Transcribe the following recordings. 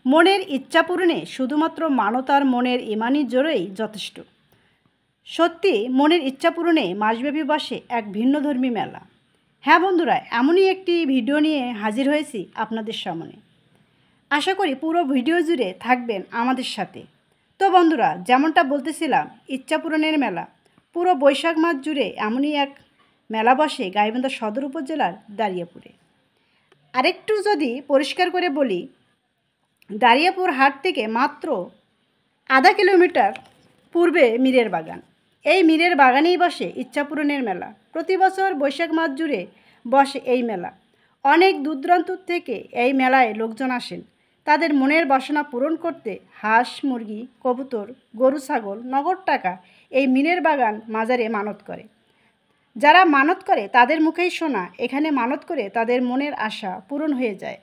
মনের ইচ্ছা পূরণে শুধুমাত্র মানত আর মনের ইমানি জোরেই যথেষ্ট। সত্যি মনের ইচ্ছা পূরণে মাসব্যাপী বসে এক ভিন্নধর্মী মেলা। হ্যাঁ বন্ধুরা, এমনই একটি ভিডিও নিয়ে হাজির হয়েছি আপনাদের সামনে। আশা করি পুরো ভিডিও জুড়ে থাকবেন আমাদের সাথে। তো বন্ধুরা, যেমনটা বলতেছিলাম, ইচ্ছা পূরণের মেলা পুরো বৈশাখ মাস জুড়ে এমনই এক মেলা বসে গাইবান্ধা সদর উপজেলার দাঁড়িয়াপুরে। আরেকটু যদি পরিষ্কার করে বলি, দাঁড়িয়াপুর হাট থেকে মাত্র আধা কিলোমিটার পূর্বে মীরের বাগান। এই মীরের বাগানেই বসে ইচ্ছা পূরণের মেলা। প্রতি বছর বৈশাখ মাস জুড়ে বসে এই মেলা। অনেক দূরদূরান্ত থেকে এই মেলায় লোকজন আসেন তাদের মনের বাসনা পূরণ করতে। হাঁস, মুরগি, কবুতর, গরু, ছাগল, নগদ টাকা এই মীরের বাগান মাজারে মানত করে। যারা মানত করে তাদের মুখেই শোনা, এখানে মানত করে তাদের মনের আশা পূরণ হয়ে যায়।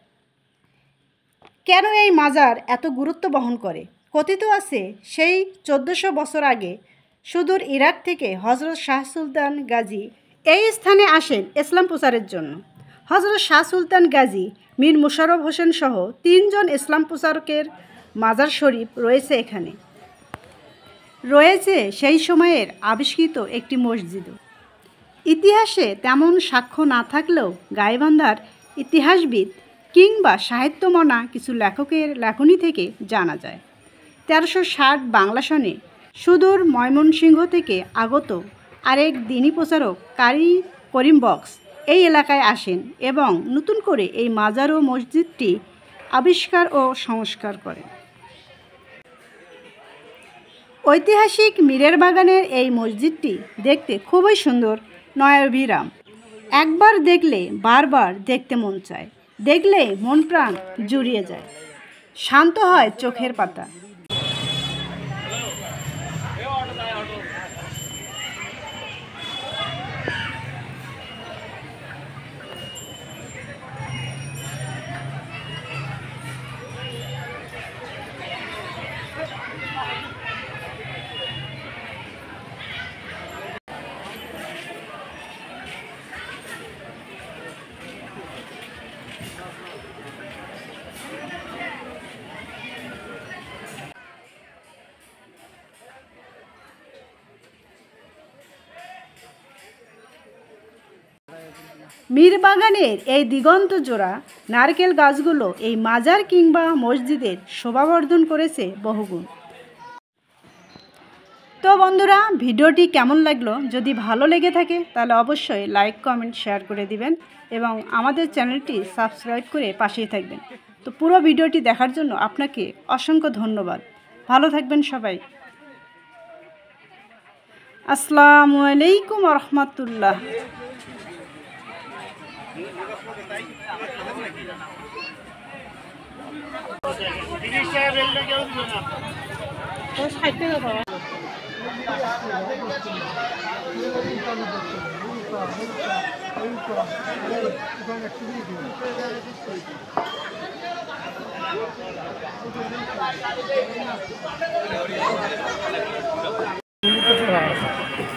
কেন এই মাজার এত গুরুত্ব বহন করে? কথিত আছে, সেই 1400 বছর আগে সুদূর ইরাক থেকে হজরত শাহ সুলতান গাজী এই স্থানে আসেন ইসলাম প্রচারের জন্য। হজরত শাহ সুলতান গাজী, মীর মোশাররফ হোসেন সহ 3 জন ইসলাম প্রচারকের মাজার শরীফ রয়েছে এখানে। রয়েছে সেই সময়ের আবিষ্কৃত একটি মসজিদও। ইতিহাসে তেমন সাক্ষ্য না থাকলেও গাইবান্ধার ইতিহাসবিদ কিংবা সাহিত্যমনা কিছু লেখকের লেখনী থেকে জানা যায়, 1360 বাংলা সনে সুদূর ময়মনসিংহ থেকে আগত আরেক দিনী প্রচারক কারি করিম বক্স এই এলাকায় আসেন এবং নতুন করে এই মাজার ও মসজিদটি আবিষ্কার ও সংস্কার করেন। ঐতিহাসিক মীরের বাগানের এই মসজিদটি দেখতে খুবই সুন্দর, নয়াভিরাম। একবার দেখলে বারবার দেখতে মন চায়, দেখলে মন প্রাণ জুড়িয়ে যায়, শান্ত হয় চোখের পাতা। মীর বাগানের এই দিগন্ত জোড়া নারকেল গাছগুলো এই মাজার কিংবা মসজিদের শোভাবর্ধন করেছে বহুগুণ। তো বন্ধুরা, ভিডিওটি কেমন লাগলো? যদি ভালো লেগে থাকে তাহলে অবশ্যই লাইক, কমেন্ট, শেয়ার করে দিবেন এবং আমাদের চ্যানেলটি সাবস্ক্রাইব করে পাশেই থাকবেন। তো পুরো ভিডিওটি দেখার জন্য আপনাকে অসংখ্য ধন্যবাদ। ভালো থাকবেন সবাই। আসসালামু আলাইকুম ওয়া রাহমাতুল্লাহ।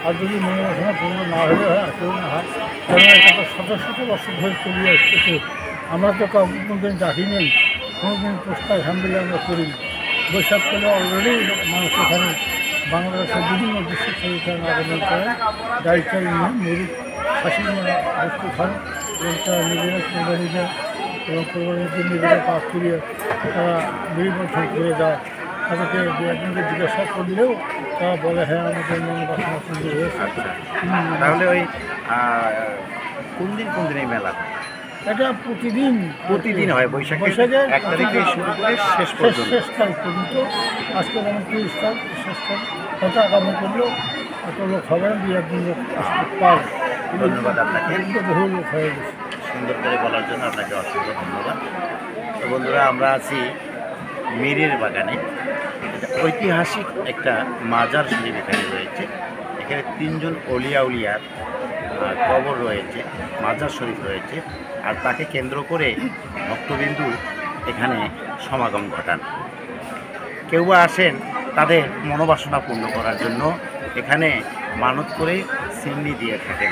আর যদি মনোবাসনা পূর্ণ না হলে পূর্ণ হয়, কারণ এটা শত শত বছর ধরে চলে আসতেছে। আমরা তো কোনোদিন ডাকি নেই, কোনোদিন প্রস্তাব হ্যান্ডেলে আমরা করিনি। বৈশাখ পেলে অলরেডি মানুষ এখানে বাংলাদেশের বিভিন্ন ডিস্ট্রিক্ট থেকে এখানে আবেদন করেন, গাড়িটা নিয়ে মুরুখ খাসি বস্তু খান এবং তারা নিজেরা কোরবানি দেন এবং কোরবানিতে নিজেরা পাক করিয়ে তারা নির্বাচন করে যায়। তাদেরকে একজনকে জিজ্ঞাসা করলেও তারা বলে হ্যাঁ আমাদের মনে বাসনা সুন্দর হয়েছে। তাহলে ওই কোন দিন এই মেলা? এটা প্রতিদিন হয়, বৈশাখের 1 তারিখ থেকে শুরু করে শেষ তারিখ পর্যন্ত। আজকে যেমন 30 তারিখ, শেষ তারিখ হয়তো আগামী করলেও এত লোক হবে না, 2-1 লোক আসতে পারে। ধন্যবাদ আপনাকে, বহু লোক হয়ে গেছে। সুন্দর করে বলার জন্য আপনাকে অসংখ্য ধন্যবাদ। তো বন্ধুরা, আমরা আছি মীরের বাগানে। ঐতিহাসিক একটা মাজার শরীফ এখানে রয়েছে। এখানে 3 জন অলিয়া উলিয়ার কবর রয়েছে, মাজার শরীফ রয়েছে, আর তাকে কেন্দ্র করে ভক্তবিন্দু এখানে সমাগম ঘটান। কেউ বা আসেন তাদের মনোবাসনা পূর্ণ করার জন্য, এখানে মানত করে সিন্নি দিয়ে থাকেন।